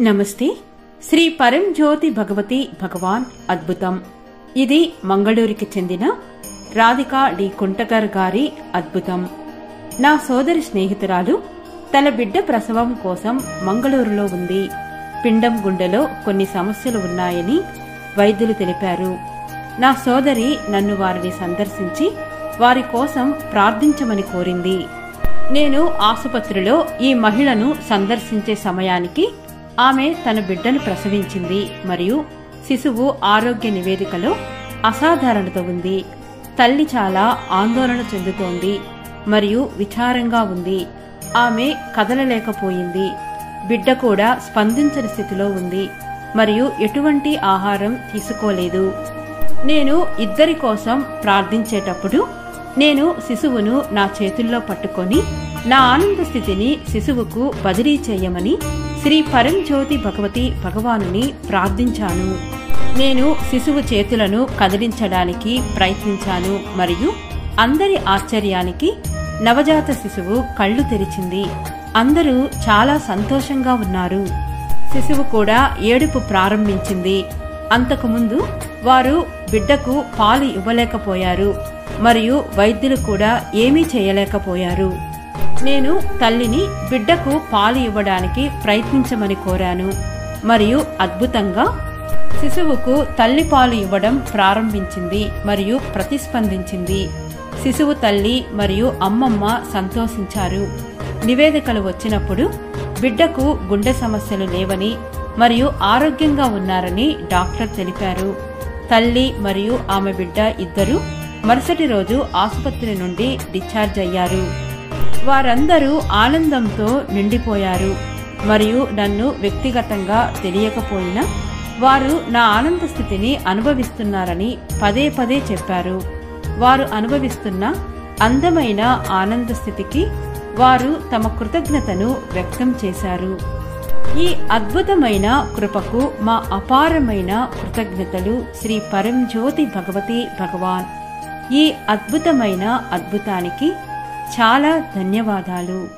నమస్తే. శ్రీ పరంజ్యోతి భగవతి భగవాన్ అద్భుతం. ఇది మంగళూరుకి చెందిన రాధికా డి కుంటకర్ గారి అద్భుతం. నా సోదరి స్నేహితురాలు తన బిడ్డ ప్రసవం కోసం మంగళూరులో ఉంది. పిండం గుండెలో కొన్ని సమస్యలు ఉన్నాయని వైద్యులు తెలిపారు. నా సోదరి నన్ను వారిని సందర్శించి వారి కోసం ప్రార్థించమని కోరింది. నేను ఆసుపత్రిలో ఈ మహిళను సందర్శించే సమయానికి ఆమె తన బిడ్డను ప్రసవించింది మరియు శిశువు ఆరోగ్య నివేదికలో అసాధారణత ఉంది. తల్లి చాలా ఆందోళన చెందుతోంది మరియు విచారంగా ఉంది. ఆమె కదలలేకపోయింది. బిడ్డ కూడా స్పందించని స్థితిలో ఉంది మరియు ఎటువంటి ఆహారం తీసుకోలేదు. నేను ఇద్దరి కోసం ప్రార్థించేటప్పుడు నేను శిశువును నా చేతుల్లో పట్టుకొని నా ఆనంద స్థితిని శిశువుకు బదిలీ చేయమని శ్రీ పరంజ్యోతి భగవతి భగవానుని ప్రార్థించాను. నేను శిశువు చేతులను కదిలించడానికి ప్రయత్నించాను మరియు అందరి ఆశ్చర్యానికి నవజాత శిశువు కళ్ళు తెరిచింది. అందరూ చాలా సంతోషంగా ఉన్నారు. శిశువు కూడా ఏడుపు ప్రారంభించింది. అంతకుముందు వారు బిడ్డకు పాలు ఇవ్వలేకపోయారు మరియు వైద్యులు కూడా ఏమీ చేయలేకపోయారు. నేను తల్లిని బిడ్డకు పాలు ఇవ్వడానికి ప్రయత్నించమని కోరాను మరియు అద్భుతంగా శిశువుకు తల్లి పాలు ఇవ్వడం ప్రారంభించింది మరియు ప్రతిస్పందించింది. శిశువు తల్లి మరియు అమ్మమ్మ సంతోషించారు. నివేదికలు వచ్చినప్పుడు బిడ్డకు గుండె సమస్యలు లేవని మరియు ఆరోగ్యంగా ఉన్నారని డాక్టర్ తెలిపారు. తల్లి మరియు ఆమె బిడ్డ ఇద్దరూ మరుసటి రోజు ఆసుపత్రి నుండి డిశ్చార్జ్ అయ్యారు. వారందరూ ఆనందంతో నిండిపోయారు మరియు నన్ను వ్యక్తిగతంగా తెలియకపోయినా వారు నా ఆనంద స్థితిని అనుభవిస్తున్నారని పదే పదే చెప్పారు. వారు అనుభవిస్తున్న అందమైన ఆనంద స్థితికి వారు తమ కృతజ్ఞతను వ్యక్తం చేశారు. ఈ అద్భుతమైన కృపకు మా అపారమైన కృతజ్ఞతలు శ్రీ పరంజ్యోతి భగవతి భగవాన్. ఈ అద్భుతమైన అద్భుతానికి చాలా ధన్యవాదాలు.